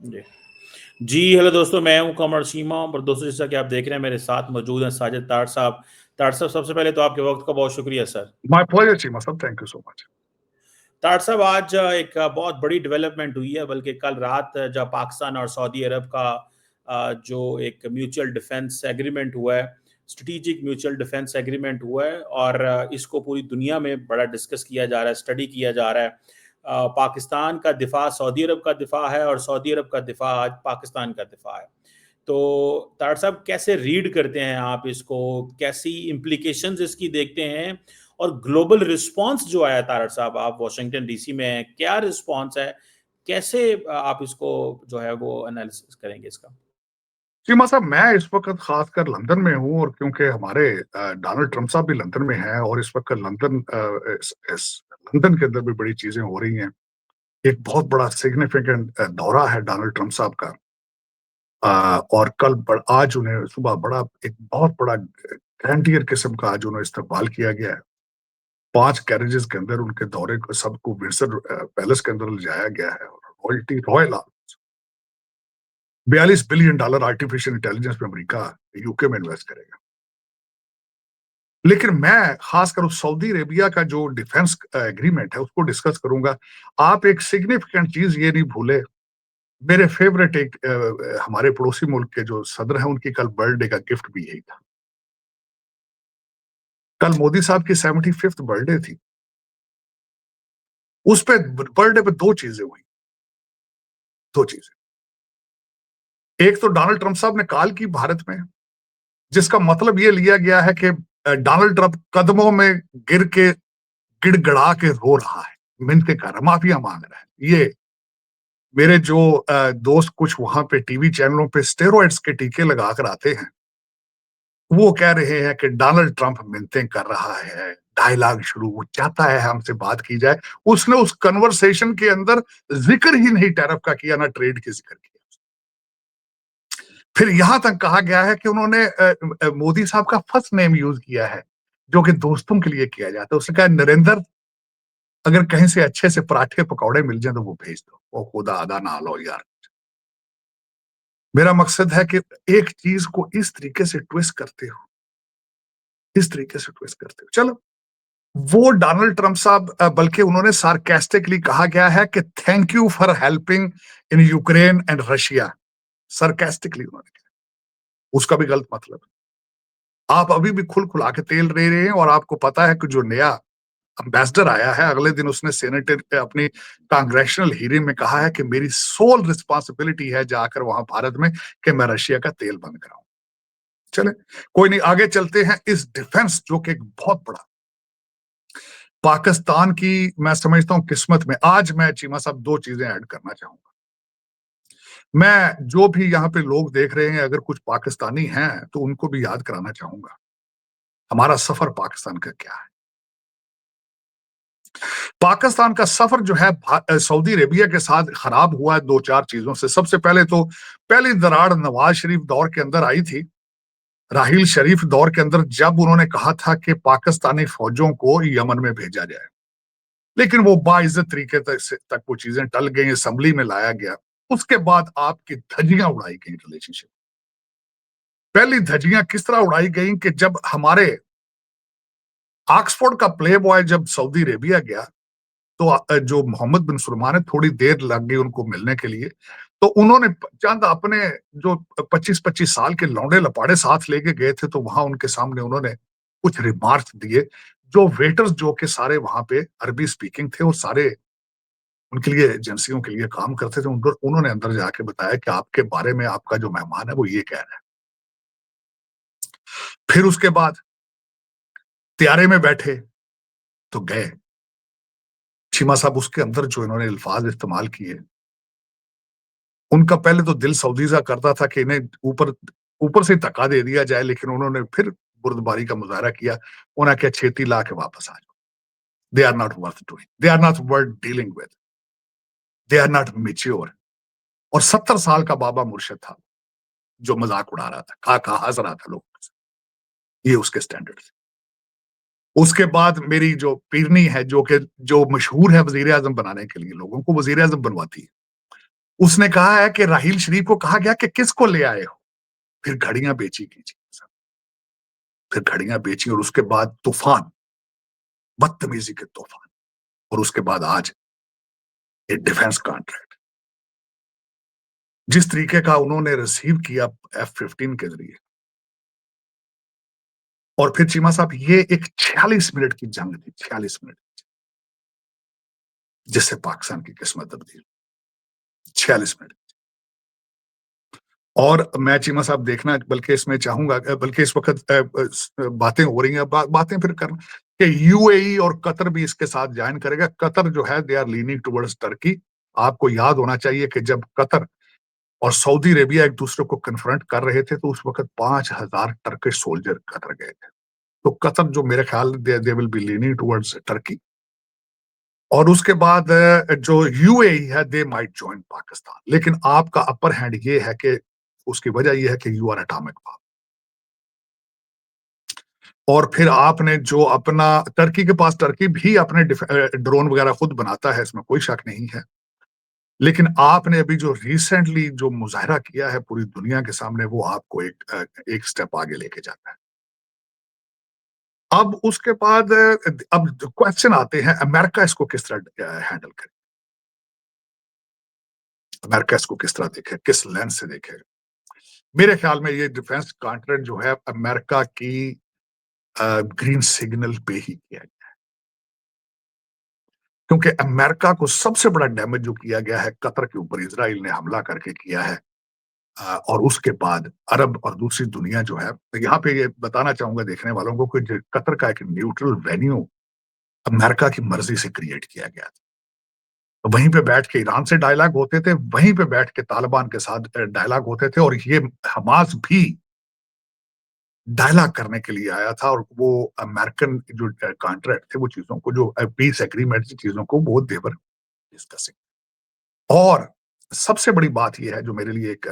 जी। जी, hello दोस्तों, मैं हूँ कमर सीमा और दोस्तों जैसा कि आप देख रहे हैं मेरे साथ मौजूद हैं साजिद तार साहब। तार साहब सबसे पहले तो आपके वक़्त का बहुत शुक्रिया सर। माय प्लेजर चीमा साहब, थैंक यू सो मच। तार साहब आज एक बहुत बड़ी डेवलपमेंट हुई है बल्कि कल रात जब पाकिस्तान और सऊदी अरब का जो एक म्यूचुअल डिफेंस एग्रीमेंट हुआ है, स्ट्रैटेजिक म्यूचुअल डिफेंस एग्रीमेंट हुआ है और इसको पूरी दुनिया में बड़ा डिस्कस किया जा रहा है, स्टडी किया जा रहा है। पाकिस्तान का दिफा सऊदी अरब का दिफा है और सऊदी अरब का दिफा आज पाकिस्तान का दिफा है। तो तार साहब कैसे रीड करते हैं आप इसको? कैसी इम्प्लीकेशंस इसकी देखते हैं? और ग्लोबल रिस्पॉन्स जो आया तारड़ साहब, आप वॉशिंगटन डीसी में हैं, क्या रिस्पॉन्स है? कैसे आप इसको जो है वो एनालिसिस करेंगे इसका? चीमा साहब, मैं इस वक्त खासकर लंदन में हूँ और क्योंकि हमारे डोनाल्ड ट्रंप साहब भी लंदन में हैं और इस वक्त लंदन के अंदर भी बड़ी चीजें हो रही हैं। एक बहुत बड़ा सिग्निफिकेंट दौरा है डोनाल्ड ट्रंप साहब का। और आज उन्हें सुबह बड़ा एक बहुत बड़ा ग्रैंडियर किस्म का आज उन्हें इस्तकबाल किया गया है। 5 कैरेजेस के अंदर उनके दौरे को सबको विंडसर पैलेस के अंदर ले जाया गया है और रॉयल $42 बिलियन आर्टिफिशियल इंटेलिजेंस में अमेरिका यूके में इन्वेस्ट करेगा। लेकिन मैं खासकर उस सऊदी अरेबिया का जो डिफेंस एग्रीमेंट है उसको डिस्कस करूंगा। आप एक सिग्निफिकेंट चीज ये नहीं भूले, मेरे फेवरेट एक हमारे पड़ोसी मुल्क के जो सदर हैं उनकी कल बर्थडे का गिफ्ट भी यही था। कल मोदी साहब की 75th बर्थडे थी। उस पे बर्थडे पे दो चीजें हुई। दो चीजें, एक तो डोनाल्ड ट्रंप साहब ने कॉल की भारत में, जिसका मतलब ये लिया गया है कि डोनाल्ड ट्रंप कदमों में गिर के गिड़गड़ा के रो रहा है, मिन्नतें कर रहा है, माफिया मांग रहा है। ये मेरे जो दोस्त कुछ वहां पे टीवी चैनलों पे स्टेरॉइड्स के टीके लगा कर आते हैं, वो कह रहे हैं कि डोनाल्ड ट्रंप मिन्नतें कर रहा है, डायलॉग शुरू, वो चाहता है हमसे बात की जाए। उसने उस कन्वर्सेशन के अंदर जिक्र ही नहीं टैरिफ का किया, ना ट्रेड की जिक्र किया। फिर यहां तक कहा गया है कि उन्होंने मोदी साहब का फर्स्ट नेम यूज किया है, जो कि दोस्तों के लिए किया जाता है। उसने कहा, नरेंद्र, अगर कहीं से अच्छे से पराठे पकौड़े मिल जाए तो वो भेज दो, वो खुदा अदा ना लो यार। मेरा मकसद है कि एक चीज को इस तरीके से ट्विस्ट करते हो, इस तरीके से ट्विस्ट करते हो। चलो, वो डोनाल्ड ट्रंप साहब, बल्कि उन्होंने सार्केस्टिकली कहा गया है कि thank you for helping in Ukraine and Russia. Sarcastically उन्होंने कहा, उसका भी गलत मतलब। आप अभी भी खुल खुला के तेल ले रहे हैं और आपको पता है कि जो नया एम्बेसडर आया है, अगले दिन उसने सेनेटर अपनी कांग्रेशनल हियरिंग में कहा है कि मेरी सोल रिस्पॉन्सिबिलिटी है जाकर वहां भारत में कि मैं रशिया का तेल बंद कराऊं। चले, कोई नहीं, आगे चलते हैं। इस डिफेंस जो कि एक बहुत बड़ा पाकिस्तान की, मैं समझता हूं किस्मत में, आज मैं चीमा साहब दो चीजें ऐड करना चाहूंगा। मैं जो भी यहाँ पे लोग देख रहे हैं, अगर कुछ पाकिस्तानी हैं तो उनको भी याद कराना चाहूंगा हमारा सफर पाकिस्तान का क्या है। पाकिस्तान का सफर जो है सऊदी अरेबिया के साथ खराब हुआ है दो चार चीजों से। सबसे पहले तो पहली दरार नवाज शरीफ दौर के अंदर आई थी, राहील शरीफ दौर के अंदर, जब उन्होंने कहा था कि पाकिस्तानी फौजों को यमन में भेजा जाए। लेकिन वो बाइज्जत तरीके तक वो चीजें टल गई, असेंबली में लाया गया। उसके बाद आपकी धज्जियां उड़ाई गई रिलेशनशिप। पहली धज्जियां किस तरह उड़ाई गई कि जब हमारे ऑक्सफोर्ड का प्ले बॉय जब सऊदी अरेबिया गया, तो जो मोहम्मद बिन सलमान है, थोड़ी देर लग गई उनको मिलने के लिए। तो उन्होंने चंद अपने जो 25-25 साल के लौंडे लपाड़े साथ लेके गए थे, तो वहां उनके सामने उन्होंने कुछ रिमार्क्स दिए। जो वेटर्स जो कि सारे वहां पे अरबी स्पीकिंग थे और सारे उनके लिए एजेंसियों के लिए काम करते थे, उन्होंने अंदर जाके बताया कि आपके बारे में आपका जो मेहमान है वो ये कह रहा है। फिर उसके बाद त्यारे में बैठे तो गए। चीमा साहब, उसके अंदर जो इन्होंने अल्फाज इस्तेमाल किए, उनका पहले तो दिल सऊदी सा करता था कि इन्हें ऊपर ऊपर से धक्का दे दिया जाए, लेकिन उन्होंने फिर बुर्दबारी का मुजाहरा किया। उन्हें क्या, छेती ला के वापस आ जाओ, they are not worth doing, they are not worth dealing with, they are not mature. और 70 साल का बाबा मुर्शिद था जो मजाक उड़ा रहा था, खा हंस रहा था लोगों से। ये उसके स्टैंडर्ड थे। उसके बाद मेरी जो पीरनी है, जो कि जो मशहूर है वजीर आजम बनाने के लिए, लोगों को वजीर आजम बनवाती है, उसने कहा है कि राहील शरीफ को कहा गया कि किसको ले आए हो, फिर घड़ियां बेची कीजिए, फिर घड़ियां बेची और उसके बाद तूफान, बदतमीजी के तूफान, और उसके बाद आज ये डिफेंस कॉन्ट्रैक्ट जिस तरीके का उन्होंने रिसीव किया F-15 के जरिए, और फिर चीमा साहब ये एक 46 मिनट की जंग थी, 46 मिनट, जिससे पाकिस्तान की किस्मत तब्दील, 46 मिनट। और मैं चीमा साहब देखना बल्कि इसमें चाहूंगा, बल्कि इस वक्त बातें हो रही हैं, बातें फिर करना कि यूएई और कतर भी इसके साथ ज्वाइन करेगा। कतर जो है they are leaning towards Turkey. आपको याद होना चाहिए कि जब कतर और सऊदी अरेबिया एक दूसरे को कन्फ्रंट कर रहे थे तो उस वक्त 5,000 टर्किश सोल्जर कतर गए थे। तो कतर जो मेरे ख्याल they will be leaning towards Turkey, और उसके बाद जो यूएई है दे माइट ज्वाइन पाकिस्तान। लेकिन आपका अपर हैंड ये है कि उसकी वजह यह है कि यू आर एटॉमिक पावर, और फिर आपने जो अपना टर्की के पास, टर्की भी अपने ड्रोन वगैरह खुद बनाता है, इसमें कोई शक नहीं है। लेकिन आपने अभी जो रिसेंटली जो मुजाहरा किया है पूरी दुनिया के सामने, वो आपको एक स्टेप आगे लेके जाता है। अब उसके बाद अब क्वेश्चन आते हैं अमेरिका इसको किस तरह हैंडल करे, अमेरिका इसको किस तरह देखे, किस लेंस से देखे। मेरे ख्याल में ये डिफेंस कॉन्ट्रैक्ट जो है अमेरिका की ग्रीन सिग्नल पे ही किया गया, क्योंकि अमेरिका को सबसे बड़ा डैमेज जो किया गया है कतर के ऊपर इजराइल ने हमला करके किया है। और उसके बाद अरब और दूसरी दुनिया जो है, तो यहाँ पे ये बताना चाहूंगा देखने वालों को कि कतर का एक न्यूट्रल वेन्यू अमेरिका की मर्जी से क्रिएट किया गया था। तो वहीं पे बैठ के ईरान से डायलॉग होते थे, वहीं पे बैठ के तालिबान के साथ डायलॉग होते थे, और ये हमास भी डायलॉग करने के लिए आया था। और वो अमेरिकन जो कॉन्ट्रैक्ट थे, वो चीजों को, जो पीस एग्रीमेंट की चीजों को, वो देवर डिस्कसिंग। और सबसे बड़ी बात यह है जो मेरे लिए एक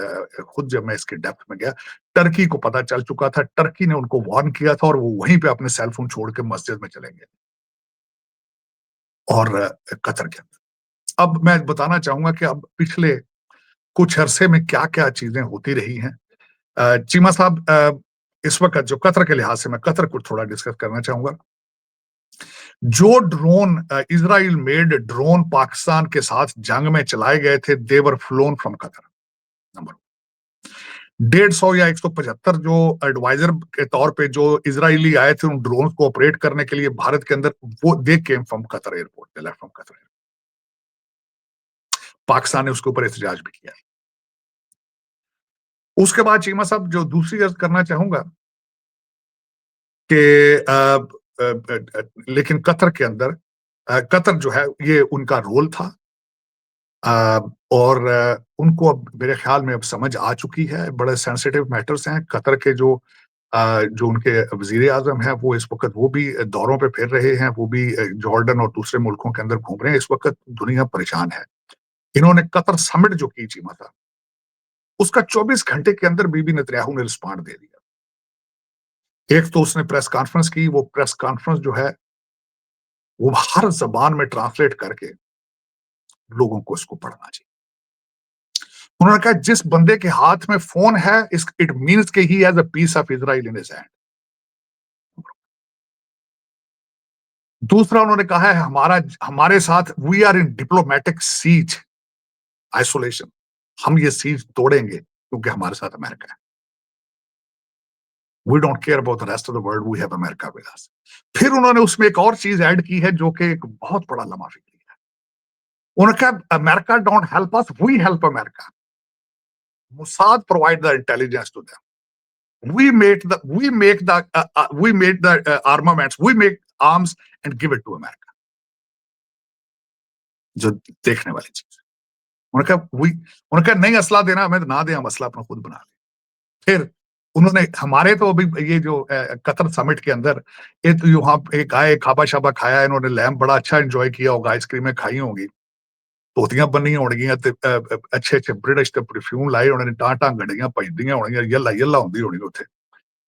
खुद जब मैं इसके डेप्थ में गया, टर्की को पता चल चुका था, टर्की ने उनको वार्न किया था, और वो वहीं पे अपने सेल फोन छोड़ के मस्जिद में चले गए, और कतर के अंदर। अब मैं बताना चाहूंगा कि अब पिछले कुछ अरसे में क्या क्या चीजें होती रही हैं। चीमा साहब, इस वक्त जो कतर के लिहाज से मैं कतर को थोड़ा डिस्कस करना चाहूंगा। जो drone Israel made drone Pakistan के साथ जंग में चलाए गए थे, देवर फ्लोन फ्रॉम कतर। नंबर 150 या 175 जो एडवाइजर के तौर पे जो इजरायली आए थे उन ड्रोन को ऑपरेट करने के लिए भारत के अंदर, वो they came from Qatar airport, they left from Qatar. Pakistan ने उसके ऊपर एहतजाज भी किया। उसके बाद चीमा साहब जो दूसरी अर्ज करना चाहूंगा कि लेकिन कतर के अंदर, कतर जो है ये उनका रोल था, और उनको अब मेरे ख्याल में अब समझ आ चुकी है। बड़े सेंसिटिव मैटर्स हैं। कतर के जो उनके वजीर आजम है, वो इस वक्त वो भी दौरों पे फिर रहे हैं, वो भी जॉर्डन और दूसरे मुल्कों के अंदर घूम रहे हैं। इस वक्त दुनिया परेशान है। इन्होंने कतर समिट जो की चीमा था, उसका 24 घंटे के अंदर बीबी नेतन्याहू ने रिस्पॉन्ड दे दिया। एक तो उसने प्रेस कॉन्फ्रेंस की, वो प्रेस कॉन्फ्रेंस जो है वो हर जबान में ट्रांसलेट करके लोगों को इसको पढ़ना चाहिए। उन्होंने कहा जिस बंदे के हाथ में फोन है, इट मीन्स कि he has a piece of Israel in his hand. दूसरा उन्होंने कहा है हमारे साथ we are in diplomatic siege isolation, हम ये सीज तोड़ेंगे क्योंकि हमारे साथ अमेरिका है। We don't care about the rest of the world, we have America with us. फिर उन्होंने उसमें एक और चीज ऐड की है जो कि एक बहुत बड़ा लम्हा फिक्री है। उन्होंने कहा America don't help us, we help America. Mossad provide the intelligence to them. We make the armaments, we make arms and give it to America. जो देखने वाली चीज। उन्होंने कहा नहीं असला देना हमें तो ना दे, हम असला अपना खुद बना ले। फिर उन्होंने हमारे तो अभी ये जो कतर समिट के अंदर एक यहाँ एक आए, खाबा शाबा खाया, इन्होंने लैम्प बड़ा अच्छा एंजॉय किया होगा, आइसक्रीमें खाई होंगी, ਧੋਤੀਆਂ ਬੰਨੀਆਂ ਹੋਣਗੀਆਂ ਤੇ ਅੱਛੇ ਅੱਛੇ ਬ੍ਰਿਟਿਸ਼ ਤੇ परफ्यूम लाए होने, टां गड्डियां भजदियां होंगी, यल्ला यल्ला होंगी होनी उत्थे।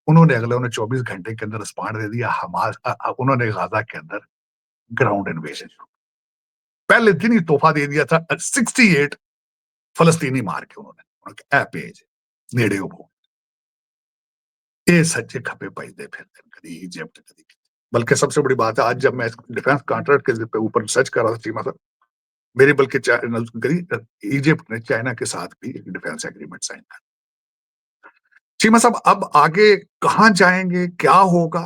उन्होंने 24 घंटे के अंदर रिस्पॉन्ड दे दिया। हमास उन्होंने गाजा के अंदर ग्राउंड इन्वेजन, पहले दिन ही तोहफा दे दिया था। 68 फलस्तीनी मार के उन्होंने ए भेज नेड़े हो ये सच्चे खपे पैदे फिरते कभी इजिप्ट कभी। बल्कि सबसे बड़ी बात है आज जब मैं डिफेंस कॉन्ट्रैक्ट के ऊपर सर्च कर रहा था चीमा साहब, मेरी बल्कि इजिप्ट ने चाइना के साथ भी एक डिफेंस एग्रीमेंट साइन कर। चीमा साहब अब आगे कहां जाएंगे, क्या होगा?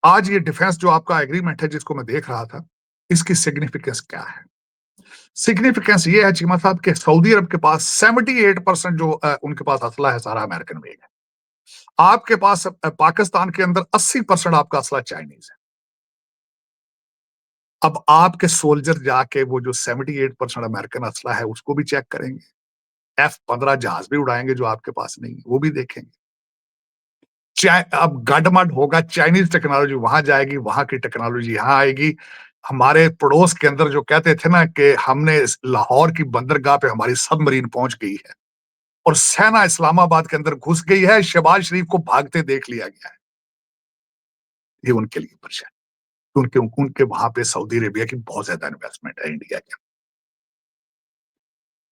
आज ये डिफेंस जो आपका एग्रीमेंट है जिसको मैं देख रहा था, इसकी सिग्निफिकेंस क्या है? सिग्निफिकेंस ये है चीमा साहब के सऊदी अरब के पास 78% जो उनके पास असला है सारा अमेरिकन मेड है। आपके पास पाकिस्तान के अंदर 80% आपका असला चाइनीज है। अब आपके सोल्जर जाके वो जो 78% अमेरिकन असला है उसको भी चेक करेंगे, F-15 जहाज भी उड़ाएंगे जो आपके पास नहीं है, वो भी देखेंगे। अब गडमड होगा, चाइनीज टेक्नोलॉजी वहां जाएगी, वहां की टेक्नोलॉजी यहां आएगी। हमारे पड़ोस के अंदर जो कहते थे ना कि हमने लाहौर की बंदरगाह पे हमारी सबमरीन पहुंच गई है और सेना इस्लामाबाद के अंदर घुस गई है, शहबाज शरीफ को भागते देख लिया गया है। ये उनके लिए परेशान, उनके उनके वहां पे सऊदी अरेबिया की बहुत ज्यादा इन्वेस्टमेंट है इंडिया के।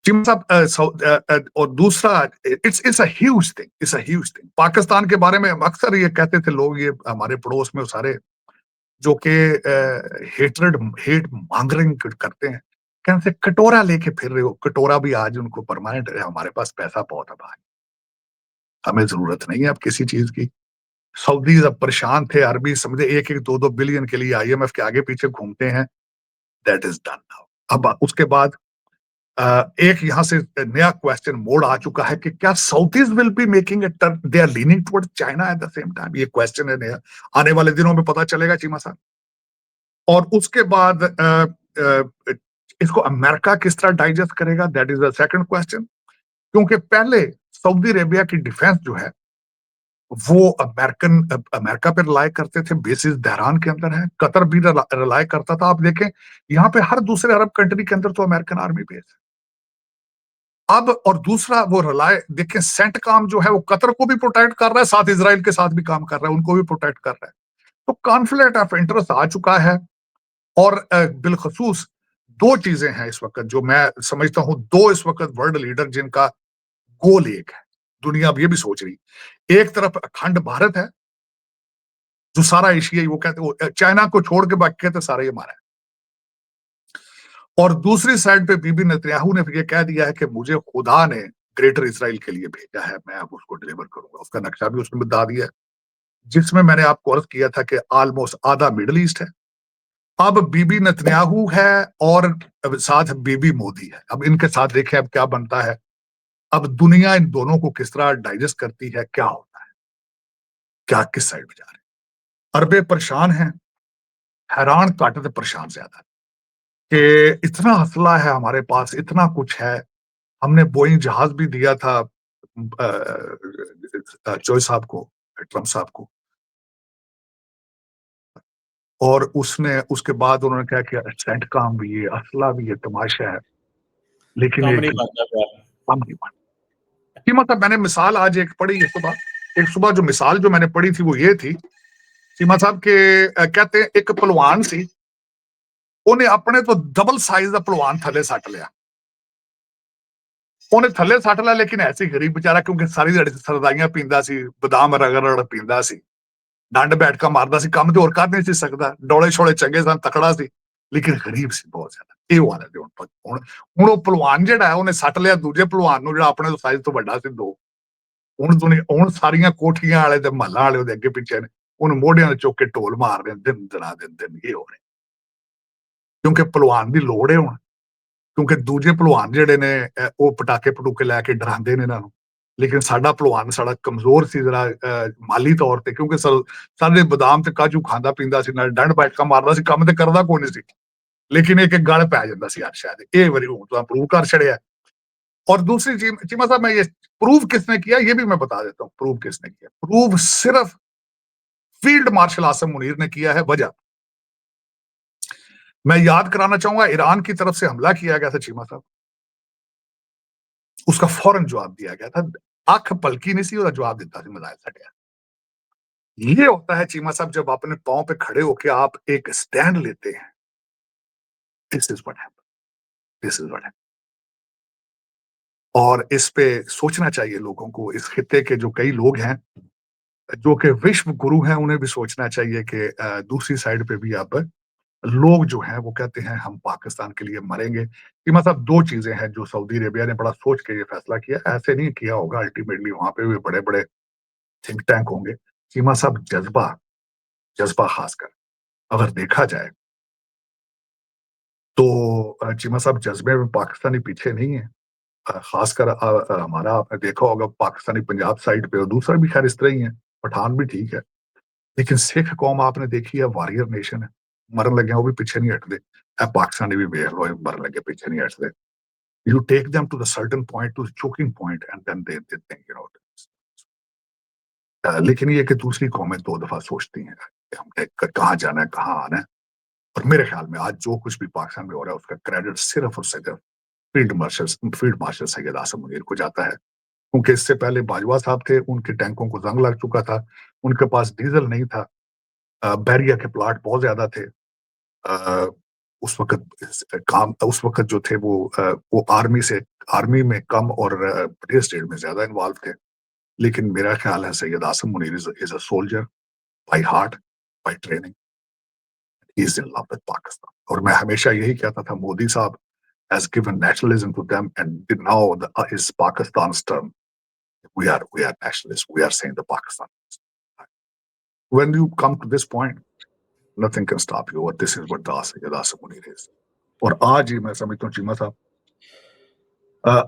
साहब और दूसरा it's a huge thing, it's a huge thing. Pakistan के बारे में अक्सर ये कहते थे लोग, ये हमारे पड़ोस में सारे जो कि हेट मॉन्गरिंग करते हैं, कहते हैं कटोरा लेके फिर रहे हो। कटोरा भी आज उनको परमानेंट है, हमारे पास पैसा बहुत है भाई, हमें जरूरत नहीं है अब किसी चीज की। सऊदी अब परेशान थे, अरबी समझे 1-1, 2-2 बिलियन के लिए IMF के आगे पीछे घूमते हैं। That is done now. अब उसके बाद एक यहां से नया क्वेश्चन मोड़ आ चुका है कि क्या Saudis will be making a turn, they are leaning toward China at the same time. ये क्वेश्चन है नया, आने वाले दिनों में पता चलेगा चीमा साहब। और उसके बाद इसको अमेरिका किस तरह डाइजेस्ट करेगा, that is the second question. क्योंकि पहले सऊदी अरेबिया की डिफेंस जो है वो अमेरिका पे रिलाय करते थे, बेसिस दहरान के अंदर है। कतर भी रिलाय करता था। आप देखें यहाँ पे हर दूसरे अरब कंट्री के अंदर तो अमेरिकन आर्मी बेस है। अब और दूसरा वो रिलाय देखें, सेंट काम जो है वो कतर को भी प्रोटेक्ट कर रहा है, साथ इजराइल के साथ भी काम कर रहा है, उनको भी प्रोटेक्ट कर रहा है। तो कॉन्फ्लिक्ट ऑफ इंटरेस्ट आ चुका है। और बिलखसूस दो चीजें हैं इस वक्त जो मैं समझता हूं, दो इस वक्त वर्ल्ड लीडर जिनका गोल एक है, दुनिया अब ये भी सोच रही। एक तरफ अखंड भारत है जो सारा एशियाई, वो कहते चाइना को छोड़ के बाकी कहते सारा ही हमारा है। और दूसरी साइड पे बीबी नेतन्याहू ने ये कह दिया है कि मुझे खुदा ने ग्रेटर इसराइल के लिए भेजा है, मैं अब उसको डिलीवर करूंगा। उसका नक्शा भी उसने बता दिया है, जिसमें मैंने आपको अर्ज किया था कि ऑलमोस्ट आधा मिडल ईस्ट है। अब बीबी नेतन्याहू है और साथ बीबी मोदी है। अब इनके साथ देखें अब क्या बनता है। अब दुनिया इन दोनों को किस तरह डाइजेस्ट करती है, क्या होता है, क्या किस साइड में जा रहे हैं। अरबे परेशान हैं, हैरान काटते परेशान ज्यादा कि इतना असला है हमारे पास, इतना कुछ है। हमने बोइंग जहाज भी दिया था चोई साहब को, ट्रम्प साहब को, और उसने उसके बाद उन्होंने कहा कि सेंट काम भी है, असला भी है, तमाशा है, लेकिन कम एक नहीं बनता प्यार। काम नहीं बन कि मतलब मैंने मिसाल आज एक पढ़ी है सुबह, एक सुबह जो मिसाल जो मैंने पढ़ी थी वो ये थी सीमा साहब के कहते हैं एक पहलवान सी, ਉਹਨੇ ਆਪਣੇ ਤੋਂ ਡਬਲ ਸਾਈਜ਼ ਦਾ ਪਹਿਲਵਾਨ ਥੱਲੇ ਸੱਟ ਲਿਆ। ਉਹਨੇ ਥੱਲੇ ਸੱਟ ਲਿਆ ਲੇਕਿਨ ਐਸੀ ਗਰੀਬ ਵਿਚਾਰਾ ਕਿਉਂਕਿ ਸਾਰੀ ਦਿਹਾੜੀ ਸਰਦਾਈਆਂ ਪੀਂਦਾ ਸੀ, ਬਦਾਮ ਰਗੜ ਪੀਂਦਾ ਸੀ, ਡੰਡ ਬੈਠਕਾ ਮਾਰਦਾ ਸੀ, ਕੰਮ ਤੇ ਹੋਰ ਕਰ ਨਹੀਂ ਸੀ ਸਕਦਾ, ਡੋਲੇ ਛੋਲੇ ਚੰਗੇ ਸਨ, ਤਕੜਾ ਸੀ, ਲੇਕਿਨ ਗਰੀਬ ਸੀ ਬਹੁਤ ਜ਼ਿਆਦਾ। ਇਹ ਵਾਲਾ ਦੇ ਹੁਣ ਉਹ ਪਹਿਲਵਾਨ ਜਿਹੜਾ ਹੈ ਉਹਨੇ ਸੱਟ ਲਿਆ ਦੂਜੇ ਪਹਿਲਵਾਨ ਨੂੰ ਜਿਹੜਾ ਆਪਣੇ ਤੋਂ ਸਾਈਜ਼ ਤੋਂ ਵੱਡਾ ਸੀ ਦੋ। ਹੁਣ ਸਾਰੀਆਂ ਕੋਠੀਆਂ ਵਾਲੇ ਤੇ ਮਹੱਲਾ ਵਾਲੇ ਉਹਦੇ ਅੱਗੇ ਪਿੱਛੇ ਨੇ, ਉਹਨੂੰ ਮੋਢਿਆਂ ਤੇ ਚੁੱਕ ਕੇ ਢੋਲ ਮਾਰ ਰਹੇ ਦਿਨ ਦਿਨਾ ਦਿਨ ਇਹ ਹੋ ਰਿਹਾ ਕਿਉਂਕਿ ਪਹਿਲਵਾਨ ਦੀ ਲੋੜ ਹੈ ਹੁਣ। ਕਿਉਂਕਿ ਦੂਜੇ ਪਹਿਲਵਾਨ ਜਿਹੜੇ ਨੇ ਉਹ ਪਟਾਕੇ ਪਟੂਕੇ ਲੈ ਕੇ ਡਰਾਉਂਦੇ ਨੇ ਇਹਨਾਂ ਨੂੰ, ਲੇਕਿਨ ਸਾਡਾ ਪਹਿਲਵਾਨ ਸਾਡਾ ਕਮਜ਼ੋਰ ਸੀ ਜਰਾ ਮਾਲੀ ਤੌਰ ਤੇ, ਕਿਉਂਕਿ ਸਾਡੇ ਬਦਾਮ ਤੇ ਕਾਜੂ ਖਾਂਦਾ ਪੀਂਦਾ ਸੀ, ਨਾਲ ਡੰਡ ਬੈਠਕਾ ਮਾਰਦਾ ਸੀ, ਕੰਮ ਤੇ ਕਰਦਾ ਕੋਈ ਨਹੀਂ ਸੀ, ਲੇਕਿਨ ਇੱਕ ਗਲ ਪੈ ਜਾਂਦਾ ਸੀ ਯਾਰ शायद ਇਹ ਵਾਰੀ ਹੁਣ ਤਾਂ प्रूव कर छड़िया। और दूसरी चीमा साहब मैं ये प्रूव किसने किया ये भी मैं बता देता हूँ। प्रूव किसने किया? प्रूव सिर्फ फील्ड मार्शल आसम मुनीर ने किया है। वजह मैं याद कराना चाहूंगा, ईरान की तरफ से हमला किया गया था चीमा साहब, उसका फौरन जवाब दिया गया था, अख पलकी नहीं सी और जवाब देता थी मिसाइल सटिया। ये होता है चीमा साहब जब अपने पांव पे खड़े होकर आप एक स्टैंड लेते हैं। This is what happened, this is what happened. और इस पे सोचना चाहिए लोगों को। इस खित्ते के जो कई लोग हैं जो कि विश्व गुरु हैं, उन्हें भी सोचना चाहिए कि दूसरी साइड पे भी अब लोग जो हैं वो कहते हैं हम पाकिस्तान के लिए मरेंगे। कि मतलब 2 चीज़ें हैं जो सऊदी अरेबिया ने बड़ा सोच के ये फैसला किया, ऐसे नहीं किया होगा। अल्टीमेटली वहाँ पे भी बड़े-बड़े थिंक टैंक होंगे। चीमा साहब जज़्बा ख़ासकर अगर देखा जाए तो चीमा साहब जज़्बे में पाकिस्तानी पीछे नहीं है। ख़ासकर हमारा आपने देखा होगा पाकिस्तानी पंजाब साइड पे और दूसरा भी ख़ैर इस तरह ही है, पठान भी ठीक है। लेकिन सिख कौम आपने देखी है वॉरियर नेशन है। मरन लगे वो भी पीछे नहीं हटते। पाकिस्तानी भी वेख लो मरन लगे पीछे नहीं हटते। You take them to the certain point, to the choking point, and then they think, you know. लेकिन ये कि दूसरी कौमें 2 दफ़ा सोचती हैं कि हमने कहाँ जाना है, कहाँ आना है। और मेरे ख्याल में आज जो कुछ भी पाकिस्तान में हो रहा है उसका क्रेडिट सिर्फ और सिर्फ फील्ड मार्शल सैयद आसिम मुनीर को जाता है। क्योंकि इससे पहले बाजवा साहब थे, उनके टैंकों को जंग लग चुका था, उनके पास डीजल नहीं था, बैरिया के प्लाट बहुत ज्यादा थे। अ, उस वक्त जो थे वो आर्मी में कम और पुलिस स्टेट में ज्यादा इन्वॉल्व थे। लेकिन मेरा ख्याल है Syed Asim Munir is a soldier by heart, by training, he is in love with Pakistan. और मैं हमेशा यही कहता था मोदी साहब has given nationalism to them, and now is Pakistan's turn. We are nationalists. We are saying the Pakistan. When you come to this point, nothing can stop you. Or this is what the Sayyid Asim Munir is. और आज ही मैं समझता हूँ चीमा साहब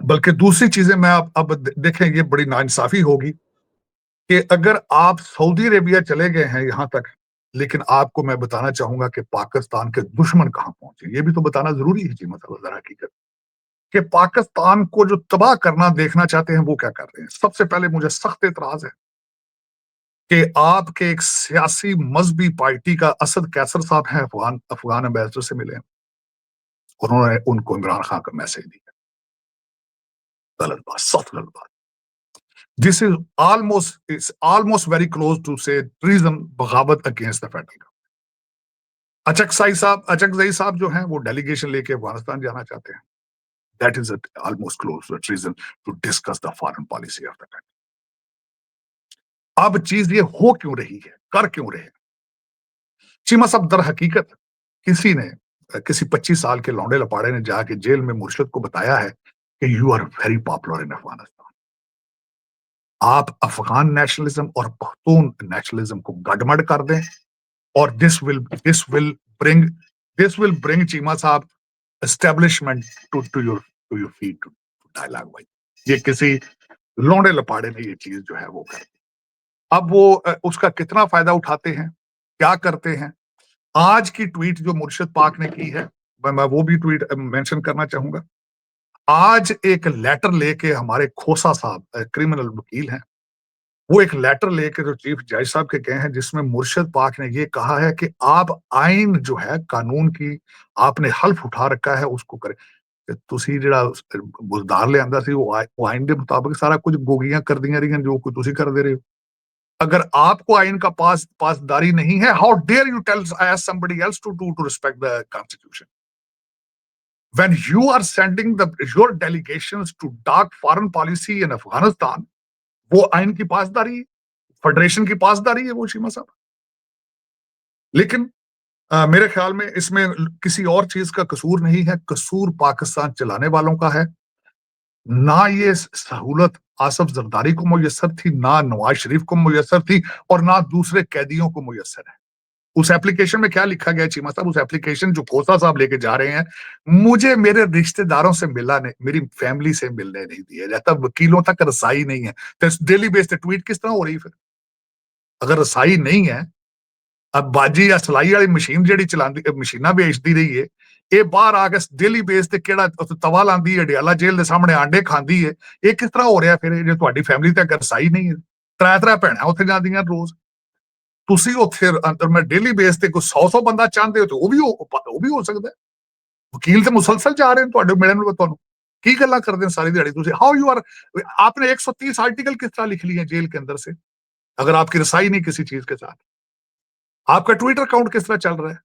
बल्कि दूसरी चीजें मैं अब देखें ये बड़ी नाइंसाफी होगी कि अगर आप सऊदी अरेबिया चले गए हैं यहां तक, लेकिन आपको मैं बताना चाहूंगा कि पाकिस्तान के दुश्मन कहां पहुंचे, ये भी तो बताना जरूरी है चीमा साहब जरा हकीकत कि पाकिस्तान को जो तबाह करना देखना चाहते हैं वो क्या कर रहे हैं। सबसे पहले मुझे सख्त एतराज है कि आपके एक सियासी मजहबी पार्टी का असद कैसर साहब हैं, अफगान अफगान एम्बेसडर से मिले, उन्होंने उनको इमरान खान का मैसेज दिया। गलत बात, सख्त गलत बात। This is almost very close to say treason, बगावत against the federal government. Achakzai साहब जो हैं वो डेलीगेशन लेके अफगानिस्तान जाना चाहते हैं। That is almost close to treason to discuss the foreign policy of the country. अब चीज ये हो क्यों रही है, कर क्यों रहे हैं चीमा साहब? दर हकीकत किसी ने किसी 25 साल के लौंडे लपाड़े ने जाके जेल में मुर्शिद को बताया है कि you are very popular in Afghanistan. आप अफगान नेशनलिज्म और पख्तून नेशनलिज्म को गडमड कर दें और दिस विल ब्रिंग चीमा साहब establishment to your feet to dialogue. भाई ये किसी लौंडे लपाड़े ने ये चीज जो है वो कर दी। अब वो उसका कितना फायदा उठाते हैं, क्या करते हैं। आज की ट्वीट जो मुर्शिद पाक ने की है, मैं वो भी ट्वीट मेंशन करना चाहूंगा। आज एक लेटर लेके हमारे खोसा साहब क्रिमिनल वकील हैं, वो एक लेटर लेके जो चीफ जज साहब के गए हैं जिसमें मुर्शिद पाक ने ये कहा है कि आप आइन जो है कानून की आपने हल्फ उठा रखा है उसको करें। ਤੁਸੀਂ ਜਿਹੜਾ ਬੁਜ਼ਦਾਰ ਲਿਆਂਦਾ ਸੀ ਉਹ ਆਇਨ ਦੇ ਮੁਤਾਬਕ ਸਾਰਾ ਕੁਝ ਗੋਗੀਆਂ ਕਰਦੀਆਂ ਰਹੀਆਂ ਜੋ ਕੁਝ ਤੁਸੀਂ ਕਰਦੇ ਰਹੇ ਹੋ। अगर आपको आइन का पासदारी नहीं है, how dare you tell ask somebody else to respect the constitution when you are sending your delegations to dark foreign policy in Afghanistan? वो आइन की पासदारी है, फेडरेशन की पासदारी है वो शीमा साहब। लेकिन मेरे ख्याल में इसमें किसी और चीज का कसूर नहीं है, कसूर पाकिस्तान चलाने वालों का है। ना ये सहूलत आसफ जरदारी को मुयसर थी, ना नवाज शरीफ को मुयसर थी और ना दूसरे कैदियों को मुयसर है। उस एप्लीकेशन में क्या लिखा गया चीमा साहब? उस एप्लीकेशन जो कोसा साहब लेके जा रहे हैं, मुझे मेरे रिश्तेदारों से मिला नहीं, मेरी फैमिली से मिलने नहीं दिया जाता, वकीलों तक रसाई नहीं है। तो डेली बेस पे ट्वीट किस तरह हो रही फिर? अगर रसाई नहीं है, अब बाजी या सलाई वाली मशीन ਜਿਹੜੀ ਚਲਾਉਂਦੀ ਮਸ਼ੀਨਾਂ ਵੇਚਦੀ ਰਹੀ ਏ, ਇਹ ਬਾਹਰ ਆ ਕੇ ਡੇਲੀ ਬੇਸ ਤੇ ਕਿਹੜਾ ਤਵਾ ਲਾਂਦੀ ਏ, ਅਡਿਆਲਾ ਜੇਲ੍ਹ ਦੇ ਸਾਹਮਣੇ ਆਂਡੇ ਖਾਂਦੀ ਏ, ਇਹ ਕਿਸ ਤਰ੍ਹਾਂ ਹੋ ਰਿਹਾ ਫਿਰ? ਜੇ ਤੁਹਾਡੀ ਫੈਮਿਲੀ ਤੇ ਅਗਰ ਸਹੀ ਨਹੀਂ ਹੈ, ਤਰਾ ਭੈਣਾਂ ਉੱਥੇ ਜਾਂਦੀਆਂ ਰੋਜ਼, ਤੁਸੀਂ ਉੱਥੇ ਅੰਦਰ ਮੈਂ ਡੇਲੀ ਬੇਸ ਤੇ ਕੋਈ 100 ਬੰਦਾ ਚਾਹੁੰਦੇ ਹੋ ਤੇ ਉਹ ਵੀ ਹੋ ਸਕਦਾ। ਵਕੀਲ ਤੇ ਮੁਸਲਸਲ ਜਾ ਰਹੇ ਨੇ ਤੁਹਾਡੇ ਮਿਲਣ ਨੂੰ, ਤੁਹਾਨੂੰ ਕੀ ਗੱਲਾਂ ਕਰਦੇ ਸਾਰੀ ਦਿਹਾੜੀ ਤੁਸੀਂ? हाउ यू आर, आपने 130 आर्टिकल किस तरह लिख लिए जेल के अंदर से अगर आपकी रसाई नहीं किसी चीज के साथ? आपका ट्विटर अकाउंट किस तरह चल रहा है?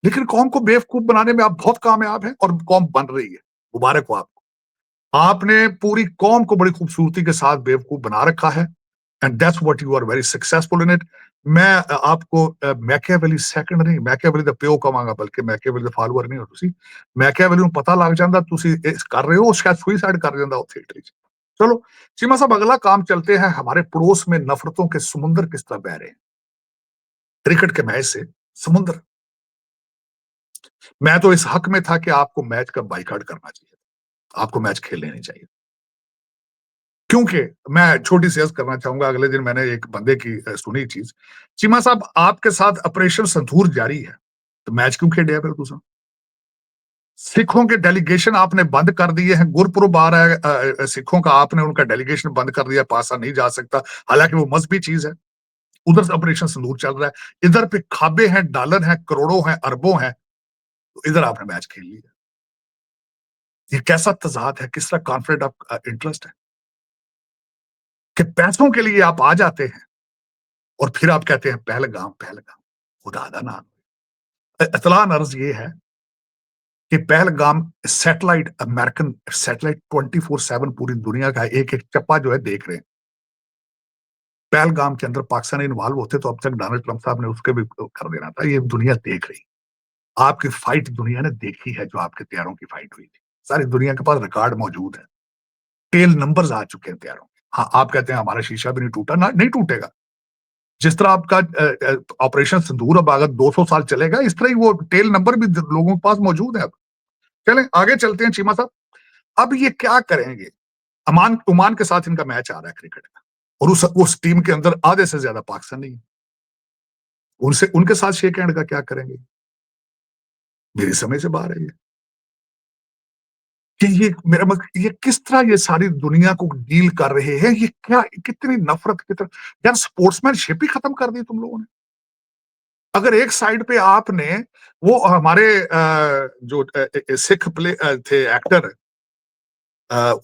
लेकिन कौम को बेवकूफ बनाने में आप बहुत कामयाब हैं और कौम बन रही है। मुबारक हो आपको। आपने पूरी कौम को बड़ी खूबसूरती के साथ बेवकूफ बना रखा है, and that's what you are very successful in it. मैं आपको मैकियावेली सेकंड नहीं, मैकियावेली दा प्यो कहांगा, बल्कि मैकियावेली दा फॉलोअर नहीं हो तुसी। मैकियावेली ਨੂੰ पता लग जाता तुसी इस कर रहे हो, शायद सुसाइड कर जाता ਉੱਥੇ इटली ਚ। चलो चीमा साहब, अगला काम चलते हैं। हमारे पड़ोस में नफरतों के समुद्र किस तरह बह रहे हैं क्रिकेट के मैच से। समुद्र, मैं तो इस हक में था कि आपको मैच का बाइकआउट करना चाहिए, आपको मैच खेलने नहीं चाहिए। क्योंकि मैं छोटी सी अर्ज करना चाहूंगा, अगले दिन मैंने एक बंदे की सुनी चीज। चीमा साहब, आपके साथ ऑपरेशन संधूर जारी है, तो मैच क्यों खेले फिर तुम? सिखों के डेलीगेशन आपने बंद कर दिए हैं। गुरपुरब आ रहा है सिखों का, आपने उनका डेलीगेशन बंद कर दिया, पाकिस्तान नहीं जा सकता, हालांकि वो मजहबी चीज है। उधर से ऑपरेशन संदूर चल रहा है, इधर पे खाबे हैं, डॉलर हैं, करोड़ों हैं, अरबों हैं, तो इधर आपने मैच खेल लिया। ये कैसा तजाद है, किस तरह कॉन्फ्लिक्ट ऑफ इंटरेस्ट है कि पैसों के लिए आप आ जाते हैं और फिर आप कहते हैं पहलगाम पहलगाम। खुदा नाम, इतलान अर्ज ये है कि पहलगाम सैटेलाइट, अमेरिकन सैटेलाइट 24/7 पूरी दुनिया का एक एक चप्पा जो है देख रहे हैं। पहलगाम के अंदर पाकिस्तान इन्वॉल्व होते तो अब तक डोनाल्ड ट्रंप साहब ने उसके भी कर देना था। ये दुनिया देख रही, आपकी फाइट दुनिया ने देखी है, जो आपके तैयारों की फाइट हुई थी। सारी दुनिया के पास रिकॉर्ड मौजूद है, टेल नंबर्स आ चुके हैं तैयारों के। हाँ, आप कहते हैं हमारा शीशा भी नहीं टूटा ना, नहीं टूटेगा। जिस तरह आपका ऑपरेशन सिंदूर अब अगर 200 साल चलेगा, इस तरह ही वो टेल नंबर भी लोगों के पास मौजूद है। अब चलें आगे चलते हैं चीमा साहब। अब ये क्या करेंगे? अमान ओमान के साथ इनका मैच आ रहा है क्रिकेट का, और उस टीम के अंदर आधे से ज्यादा पाकिस्तानी है। उनसे उनके साथ शेक हैंड का क्या करेंगे? मेरी समझ से बाहर है ये कि ये मेरा मतलब ये किस तरह ये सारी दुनिया को डील कर रहे हैं। ये क्या, कितनी नफरत, कितना यार स्पोर्ट्समैनशिप ही खत्म कर दी तुम लोगों ने। अगर एक साइड पे आपने वो हमारे जो सिख प्ले थे एक्टर,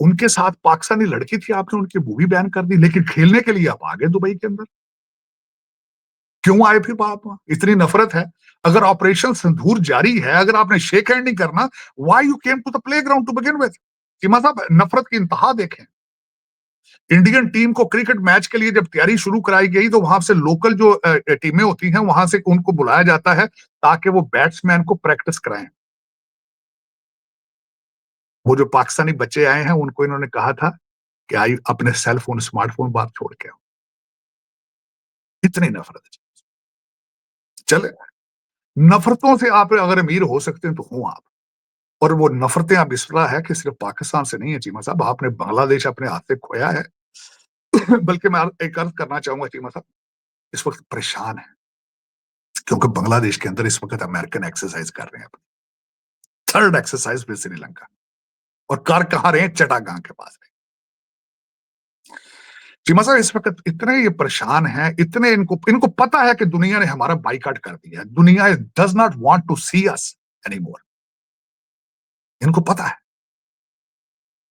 उनके साथ पाकिस्तानी लड़की थी, आपने उनकी मूवी बैन कर दी, लेकिन खेलने के लिए आप आ गए दुबई के अंदर। क्यों आए फिर आप? इतनी नफरत है। अगर ऑपरेशन सिंदूर जारी है, अगर आपने शेक हैंड नहीं करना, why you came to the playground to begin with? Seema sahab, नफरत की इंतहा देखें। इंडियन टीम को क्रिकेट मैच के लिए जब तैयारी शुरू कराई गई, तो वहां से लोकल जो टीमें होती हैं, वहां से उनको बुलाया जाता है ताकि वो बैट्समैन को प्रैक्टिस कराएं। वो जो पाकिस्तानी बच्चे आए हैं, उनको इन्होंने कहा था कि आई अपने सेलफोन स्मार्टफोन बात छोड़ के आओ। इतनी नफरत है। चले, नफरतों से आप अगर अमीर हो सकते हैं तो हो आप। और वो नफरतें अब इस तरह है कि सिर्फ पाकिस्तान से नहीं है चीमा साहब, आपने बांग्लादेश अपने हाथ से खोया है। बल्कि मैं एक अर्ज करना चाहूंगा चीमा साहब, इस वक्त परेशान है क्योंकि बांग्लादेश के अंदर इस वक्त अमेरिकन एक्सरसाइज कर रहे हैं, थर्ड एक्सरसाइज विद श्रीलंका, और कर कहां रहे हैं? चटागांव के पास रहे। चीमा साहब, इस वक्त इतने ये परेशान हैं, इतने इनको इनको पता है कि दुनिया ने हमारा बाइकाट कर दिया है। दुनिया does not want to see us anymore, इनको पता है।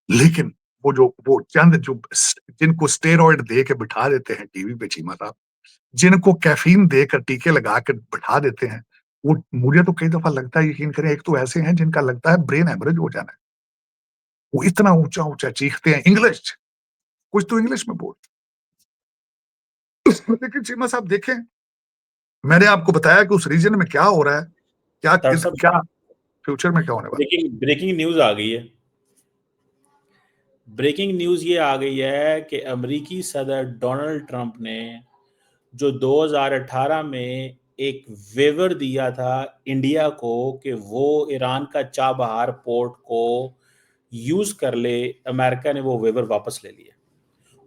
लेकिन वो चंद जो जिनको स्टेरॉइड दे के बिठा देते हैं टीवी पे चीमा साहब, जिनको कैफीन देकर टीके लगा कर बिठा देते हैं, वो मुझे तो कई दफा लगता है, यकीन करें, एक तो ऐसे हैं जिनका लगता है ब्रेन हेमरेज हो जाना है। वो इतना ऊंचा ऊंचा चीखते हैं, इंग्लिश, कुछ तो इंग्लिश में बोल। लेकिन चीमा साहब देखें, मैंने आपको बताया कि उस रीजन में क्या हो रहा है, क्या क्या फ्यूचर में क्या होने वाला। ब्रेकिंग न्यूज आ गई है। ब्रेकिंग न्यूज ये आ गई है कि अमेरिकी सदर डोनाल्ड ट्रंप ने जो 2018 में एक वेवर दिया था इंडिया को कि वो ईरान का चाबहार पोर्ट को यूज कर ले, अमेरिका ने वो वेवर वापस ले लिया।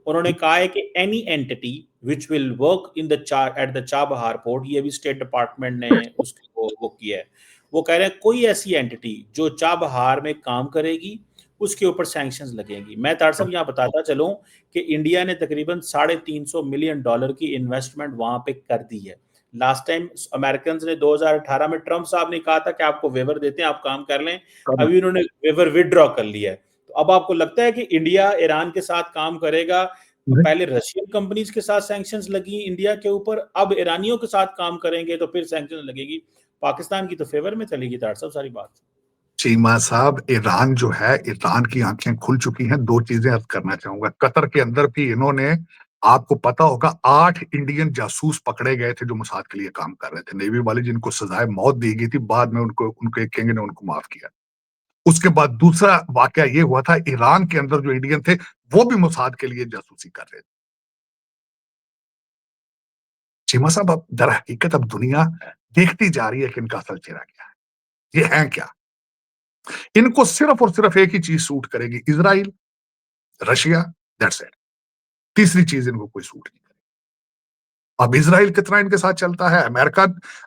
उन्होंने कहा है कि any entity which will work in the at the Chabahar port, ये भी स्टेट डिपार्टमेंट ने उसको वो किया है। वो कह रहे हैं कोई ऐसी एंटिटी जो चाबहार में काम करेगी उसके ऊपर सैंक्शंस लगेंगी। मैं तार साहब यहाँ बताता चलूं कि इंडिया ने तकरीबन $350 मिलियन की इन्वेस्टमेंट वहां पे कर दी है। लास्ट टाइम अमेरिकन ने 2018 में ट्रंप साहब ने कहा था कि आपको वेवर देते हैं, आप काम कर लें। अभी उन्होंने वेवर विदड्रॉ कर लिया है। तो अब आपको लगता है कि इंडिया ईरान के साथ काम करेगा? पहले रशियन कंपनीज के साथ सैंक्शंस लगी इंडिया के ऊपर, अब ईरानियों के साथ काम करेंगे तो फिर सैंक्शंस लगेगी। पाकिस्तान की तो फेवर में चलेगी तार साहब सारी बात। चीमा साहब, ईरान जो है, ईरान की आंखें खुल चुकी हैं। 2 चीजें अर्ज करना चाहूंगा। कतर के अंदर भी इन्होंने, आपको पता होगा, 8 इंडियन जासूस पकड़े गए थे जो मोसाद के लिए काम कर रहे थे, नेवी वाले, जिनको सजाए मौत दी गई थी। बाद में उनको, उनके किंग ने उनको माफ किया। उसके बाद दूसरा वाकया ये हुआ था, ईरान के अंदर जो इंडियन थे वो भी मोसाद के लिए जासूसी कर रहे थे। चीमा साहब, अब दर हकीकत अब दुनिया देखती जा रही है कि इनका असल चेहरा क्या है, ये है क्या। इनको सिर्फ और सिर्फ एक ही चीज सूट करेगी, इजराइल, रशिया, दैट्स इट। तीसरी चीज इनको कोई सूट नहीं करेगी। अब इजराइल कितना इनके साथ चलता है, अमेरिका,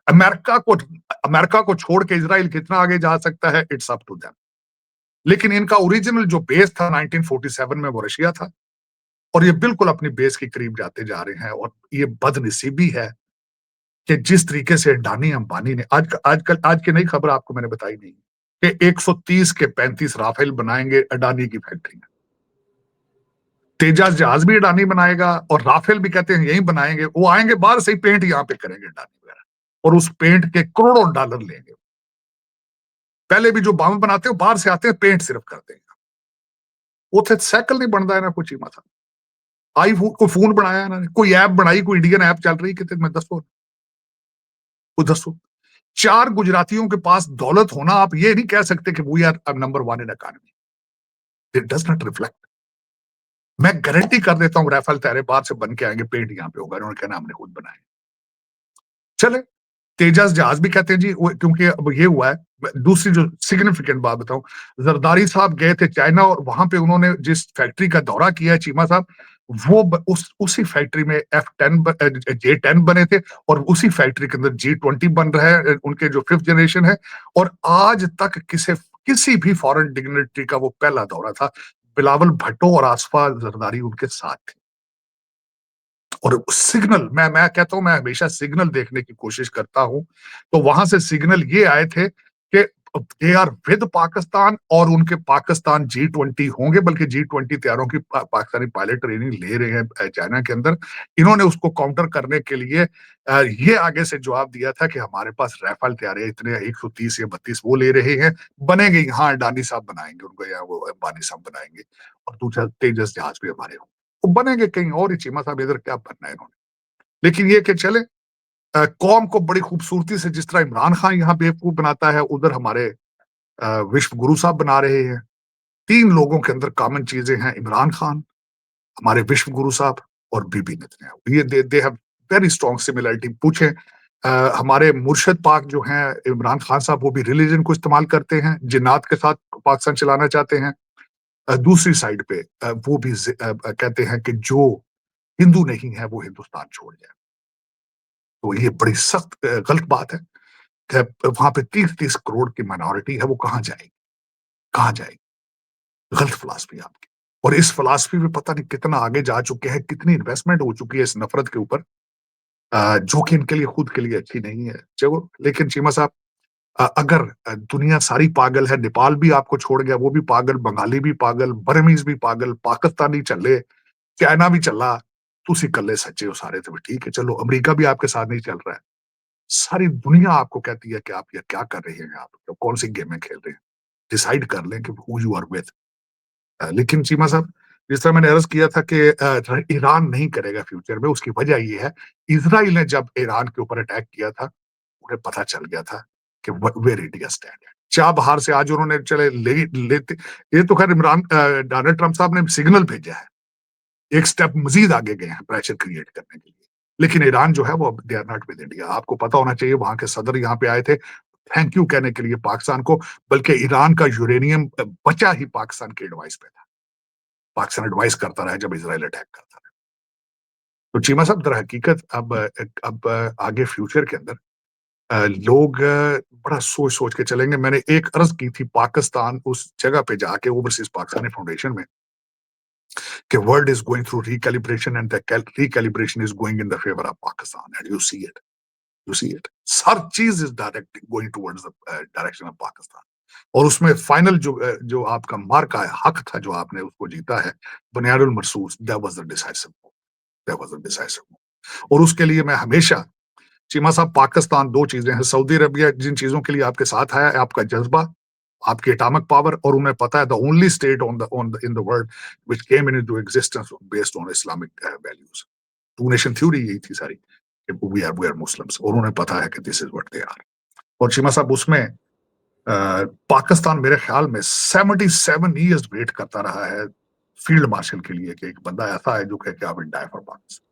अमेरिका को अमेरिका को छोड़ के इजराइल कितना आगे जा सकता है, इट्स अप टू देम। लेकिन इनका ओरिजिनल जो बेस था 1947 में, वो रशिया था, और ये बिल्कुल अपनी बेस के करीब जाते जा रहे हैं। और ये बदनसीबी है कि जिस तरीके से अडानी अंबानी ने आज की नई खबर आपको मैंने बताई नहीं कि 130 के 35 राफेल बनाएंगे अडानी की फैक्ट्री में। तेजास जहाज भी अडानी बनाएगा, और राफेल भी कहते हैं यहीं बनाएंगे। वो आएंगे बाहर से ही पेंट यहाँ पे करेंगे अडानी वगैरह, और उस पेंट के करोड़ों डॉलर लेंगे। पहले भी जो बम बनाते हैं बाहर से आते हैं, पेंट सिर्फ करते हैं। उसे साइकिल नहीं बनता है ना कोई चीमा था। आई कोई फोन बनाया ना, कोई ऐप बनाई, कोई इंडियन ऐप चल रही कितने में, दसो, वो दसो। 4 गुजरातियों के पास दौलत होना, आप ये नहीं कह सकते कि we are number 1 in economy. It does not reflect. मैं गारंटी कर देता हूँ, राफेल तैयारे बाहर से बन के आएंगे, पेंट यहाँ पे होगा, उन्होंने कहना हमने खुद बनाए। चले, तेजस जहाज भी कहते हैं जी, क्योंकि अब ये हुआ है। दूसरी जो सिग्निफिकेंट बात बताऊं, जरदारी साहब गए थे चाइना, और वहां पे उन्होंने जिस फैक्ट्री का दौरा किया है चीमा साहब, वो उसी फैक्ट्री में J10 बने थे, और उसी फैक्ट्री के अंदर G20 बन रहा है, उनके जो 5th जनरेशन है। और आज तक किसी भी फॉरेन डिग्नेटरी का वो पहला दौरा था। बिलावल भट्टो और आसफा जरदारी उनके साथ थे। और सिग्नल, मैं कहता हूं, मैं हमेशा सिग्नल देखने की कोशिश करता हूं। तो वहां से सिग्नल ये आए थे कि दे आर विद पाकिस्तान, और उनके पाकिस्तान G20 होंगे, बल्कि G20 तैयारों की पाकिस्तानी पायलट ट्रेनिंग ले रहे हैं चाइना के अंदर। इन्होंने उसको काउंटर करने के लिए ये आगे से जवाब दिया था कि हमारे पास राफेल तैयार है, इतने 130 या 32 वो ले रहे हैं, बनेंगे यहाँ, अडानी साहब बनाएंगे उनको, या वो अंबानी साहब बनाएंगे, और दूसरा तेजस जहाज भी हमारे होंगे। वो बनेंगे कहीं और ही। चीमा साहब, इधर क्या बनना है इन्होंने। लेकिन ये कि चले, कौम को बड़ी खूबसूरती से, जिस तरह इमरान खान यहाँ बेवकूफ बनाता है, उधर हमारे विश्व गुरु साहब बना रहे हैं। 3 लोगों के अंदर कॉमन चीजें हैं, इमरान खान, हमारे विश्व गुरु साहब, और बीबी नेतन्याहू। ये they have very strong similarity. पूछे हमारे मुर्शद पाक जो हैं इमरान खान साहब, वो भी रिलीजन को इस्तेमाल करते हैं, जिन्नात के साथ पाकिस्तान चलाना चाहते हैं। दूसरी साइड पे वो भी कहते हैं कि जो हिंदू नहीं है वो हिंदुस्तान छोड़ जाए। तो ये बड़ी सख्त गलत बात है कि वहां पे 30-30 करोड़ की माइनॉरिटी है, वो कहाँ जाएगी, कहाँ जाएगी। गलत फिलॉसफी आपकी। और इस फिलॉसफी में पता नहीं कितना आगे जा चुके हैं, कितनी इन्वेस्टमेंट हो चुकी है इस नफरत के ऊपर, जो कि इनके लिए, खुद के लिए अच्छी नहीं है। चलो, लेकिन चीमा साहब, अगर दुनिया सारी पागल है, नेपाल भी आपको छोड़ गया, वो भी पागल, बंगाली भी पागल, बर्मीज भी पागल, पाकिस्तानी चले, चाइना भी चला, तुसी कल्ले सच्चे हो सारे। तो ठीक है, चलो, अमेरिका भी आपके साथ नहीं चल रहा है। सारी दुनिया आपको कहती है कि आप ये क्या कर रहे हैं, आप तो कौन सी गेमें खेल रहे हैं, डिसाइड कर लें कि हु यू आर विद। लेकिन चीमा साहब, जिस तरह मैंने अर्ज किया था कि ईरान नहीं करेगा फ्यूचर में, उसकी वजह ये है, इसराइल ने जब ईरान के ऊपर अटैक किया था, उन्हें पता चल गया था कि वेर इंडिया स्टैंड है। चाह बाहर से आज उन्होंने चले लेते, ये तो खैर इमरान डोनाल्ड ट्रंप साहब ने सिग्नल भेजा है, एक स्टेप मजीद आगे गए हैं प्रेशर क्रिएट करने के लिए। लेकिन ईरान जो है वो they are not with India. आपको पता होना चाहिए, वहां के सदर यहाँ पे आए थे थैंक यू कहने के लिए पाकिस्तान को, बल्कि ईरान का यूरेनियम बचा ही पाकिस्तान के एडवाइस पे था। पाकिस्तान एडवाइस करता रहा जब इसराइल अटैक करता रहा। तो चीमा साहब, दर हकीकत अब आगे फ्यूचर के अंदर लोग बड़ा सोच सोच के चलेंगे। मैंने एक अर्ज की थी पाकिस्तान उस जगह पे जाके, ओवरसीज पाकिस्तानी फाउंडेशन में, कि world is going through recalibration, and the recalibration is going in the favour of Pakistan, and you see it, you see it. हर चीज is direct going towards the direction of Pakistan. और उसमें फाइनल जो आपका मार्का है, हक था जो आपने उसको जीता है, Bunyanul Marsoos, that was the decisive, that was the decisive. और उसके लिए मैं हमेशा, चीमा साहब, पाकिस्तान 2 चीजें हैं, सऊदी अरबिया जिन चीजों के लिए आपके साथ आया है, आपका जज्बा आपकी एटॉमिक पावर, और उन्हें पता है the only state in the world which came into existence based on Islamic values. Two nation theory यही थी सारी, वी आर मुस्लिम्स, और उन्हें पता है कि this is what they are. और चीमा साहब उसमें पाकिस्तान मेरे ख्याल में 77 ईयर्स वेट करता रहा है फील्ड मार्शल के लिए कि एक बंदा ऐसा है जो कहे कि I will die for Pakistan.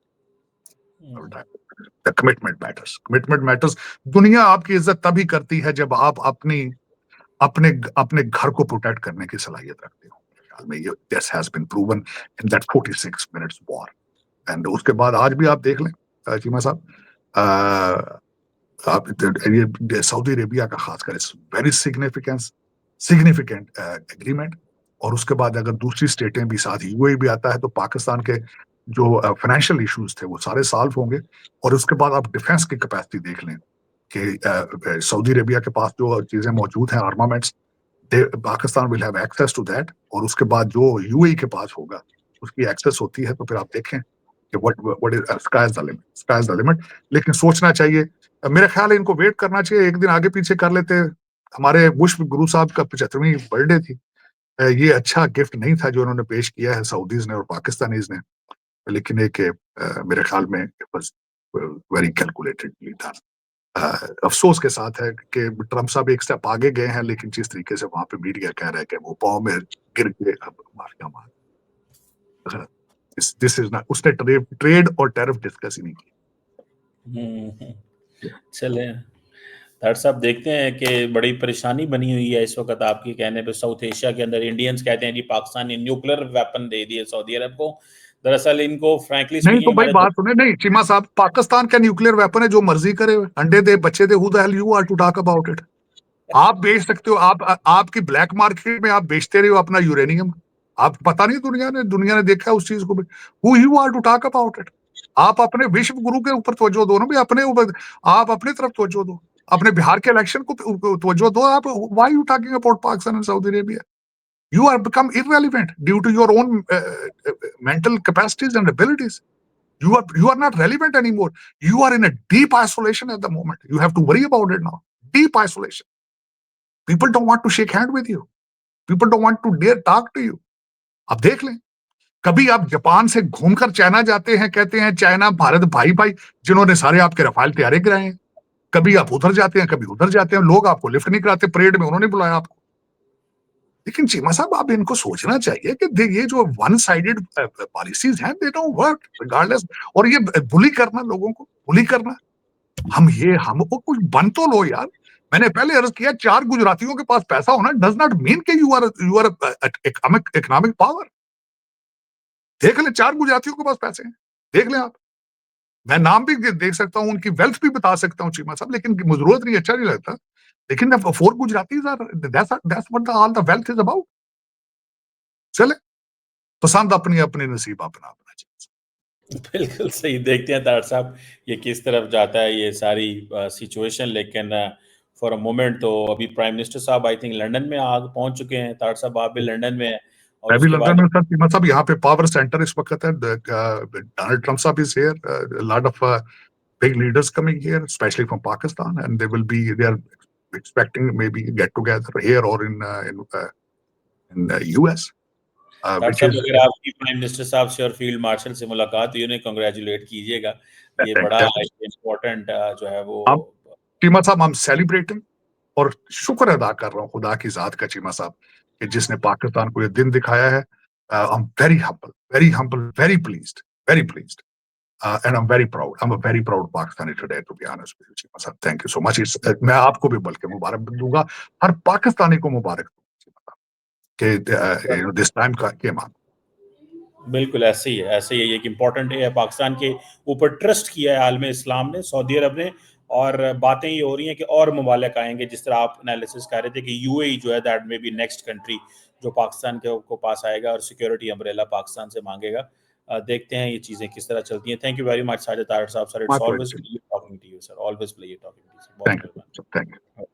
The commitment matters, commitment matters. दुनिया आपकी इज्जत तभी करती है जब आप अपने अपने घर को प्रोटेक्ट करने की सलाहियत रखते हो। मेरे ख्याल में ये this has been proven in that 46 minutes war. And उसके बाद आज भी आप देख लें चीमा साहब, आप ये सऊदी अरेबिया का खासकर इस वेरी सिग्निफिकेंट एग्रीमेंट, और उसके बाद अगर दूसरी स्टेटें भी साथ, यूएई भी आता है, तो पाकिस्तान के जो फाइनेंशियल इश्यूज थे वो सारे सॉल्व होंगे। और उसके बाद आप डिफेंस की कैपेसिटी देख लें कि सऊदी अरेबिया के पास जो चीजें मौजूद हैं, armaments, Pakistan will have access to that. और उसके बाद जो यूएई के पास होगा उसकी एक्सेस होती है, तो फिर आप देखें कि what is sky is the limit, sky is the limit. लेकिन सोचना चाहिए, मेरा ख्याल है इनको वेट करना चाहिए, एक दिन आगे पीछे कर लेते। हमारे बुश गुरु साहब का 75वीं बर्थडे थी, ये अच्छा गिफ्ट नहीं था जो उन्होंने पेश किया है सऊदीज ने और पाकिस्तानीज ने, लेकिन एक मेरे ख्याल में वेरी कैलकुलेटेडली था। अफसोस के साथ है कि ट्रम्प साहब एक स्टेप आगे गए हैं, लेकिन जिस तरीके से वहां पे मीडिया कह रहा है कि वो पाँव में गिर के अब माफिया मार, दिस इज नॉट, उसने ट्रेड और टैरिफ डिस्कस ही नहीं की। चले डॉक्टर साहब, देखते हैं कि बड़ी परेशानी बनी हुई है इस वक्त आपके कहने पे साउथ एशिया के अंदर। इंडियंस कहते हैं जी पाकिस्तान ने न्यूक्लियर वेपन दे दिए सऊदी अरब को। दरअसल इनको फ्रैंकली नहीं तो स्पीकिंग भाई हमारे बात सुने, नहीं चीमा साहब, पाकिस्तान का न्यूक्लियर वेपन है, जो मर्जी करे, अंडे दे बच्चे दे, who the hell you are to talk about it. आप बेच सकते हो, आपकी ब्लैक मार्केट में आप बेचते रहे हो अपना यूरेनियम। आप पता नहीं, दुनिया ने देखा है उस चीज को भी। Who you are to talk about it. आप अपने विश्व गुरु के ऊपर तवज्जो दो ना भी, अपने ऊपर आप अपनी तरफ तवज्जो दो, अपने बिहार के इलेक्शन को तवज्जो दो। आप why you talking about Pakistan and Saudi Arabia? You are become irrelevant due to your own mental capacities and abilities. You are not relevant anymore. You are in a deep isolation at the moment. You have to worry about it now. Deep isolation. People don't want to shake hand with you. People don't want to dare talk to you. अब देख लें, कभी आप Japan से घूमकर China जाते हैं, कहते हैं चाइना भारत भाई भाई, जिन्होंने सारे आपके रफाल तैयारी कराए हैं। कभी आप उधर जाते हैं, कभी उधर जाते हैं, लोग आपको लिफ्ट नहीं कराते, परेड में उन्होंने बुलाया आपको। लेकिन चीमा साहब, आप इनको सोचना चाहिए कि ये जो वन साइडेड पॉलिसीज हैं, दे डोंट वर्क रिगार्डलेस। और ये बुली करना, लोगों को बुली करना, हमको कुछ बन तो लो यार। मैंने पहले अर्ज किया, 4 गुजरातियों के पास पैसा होना डज नॉट मीन कि यू आर इकोनॉमिक पावर। देख लें, 4 गुजरातियों के पास पैसे हैं, देख लें आप। मैं नाम भी देख सकता हूँ, उनकी वेल्थ भी बता सकता हूँ चीमा साहब, लेकिन जरूरत नहीं, अच्छा नहीं लगता। लेकिन 4 Gujaratis are, that's what all the wealth is about. चले, पसंद अपनी अपनी, नसीब अपना अपना। बिल्कुल सही। देखते हैं तार साहब ये किस तरफ जाता है ये सारी सिचुएशन। लेकिन फॉर अ मोमेंट तो अभी प्राइम मिनिस्टर साहब आई थिंक लंदन में आ पहुंच चुके हैं। तार साहब आप भी लंदन में हैं, और मैं भी उसके लंदन बाद में था चीमा साहब, यहाँ पे पावर सेंटर इस वक्त है। डोनाल्ड ट्रम्प साहब is here, lot of big leaders coming here, especially from Pakistan, and they are expecting maybe get together here or in US, तार which साहब is अगर आपकी प्राइम मिनिस्टर साहब से और फील्ड मार्शल से मुलाकात हुई, उन्हें कांग्रेचुलेट कीजिएगा। ये बड़ा इम्पोर्टेंट जो है वो। आप चीमा साहब, I'm celebrating और शुक्र अदा कर रहा हूँ खुदा की जात का चीमा साहब, कि जिसने पाकिस्तान को ये दिन दिखाया है। I'm very humble, very pleased, and I'm very proud. I'm a very proud Pakistani today, to be honest with you, Cheema साहब। Thank you so much. मैं आपको भी बल्कि मुबारक दूंगा, हर पाकिस्तानी को मुबारक दूंगा कि this time came on. बिल्कुल ऐसे ही है, ऐसे ही है। एक इम्पोर्टेंट है, पाकिस्तान के ऊपर ट्रस्ट किया है आलम इस्लाम ने, सऊदी अरब ने। और बातें ये हो रही हैं कि और ममालिक आएंगे, जिस तरह आप एनालिसिस कर रहे थे कि यूएई जो है that may be next country जो पाकिस्तान के को पास आएगा और सिक्योरिटी अम्ब्रेला पाकिस्तान से मांगेगा। देखते हैं ये चीज़ें किस तरह चलती हैं। Thank you very much Sajid Tarar sahab sir, it's My always pleasure. Talking to you sir, always pleasure talking to you sir. बहुत Thank you. मेहरबानी। Thank you.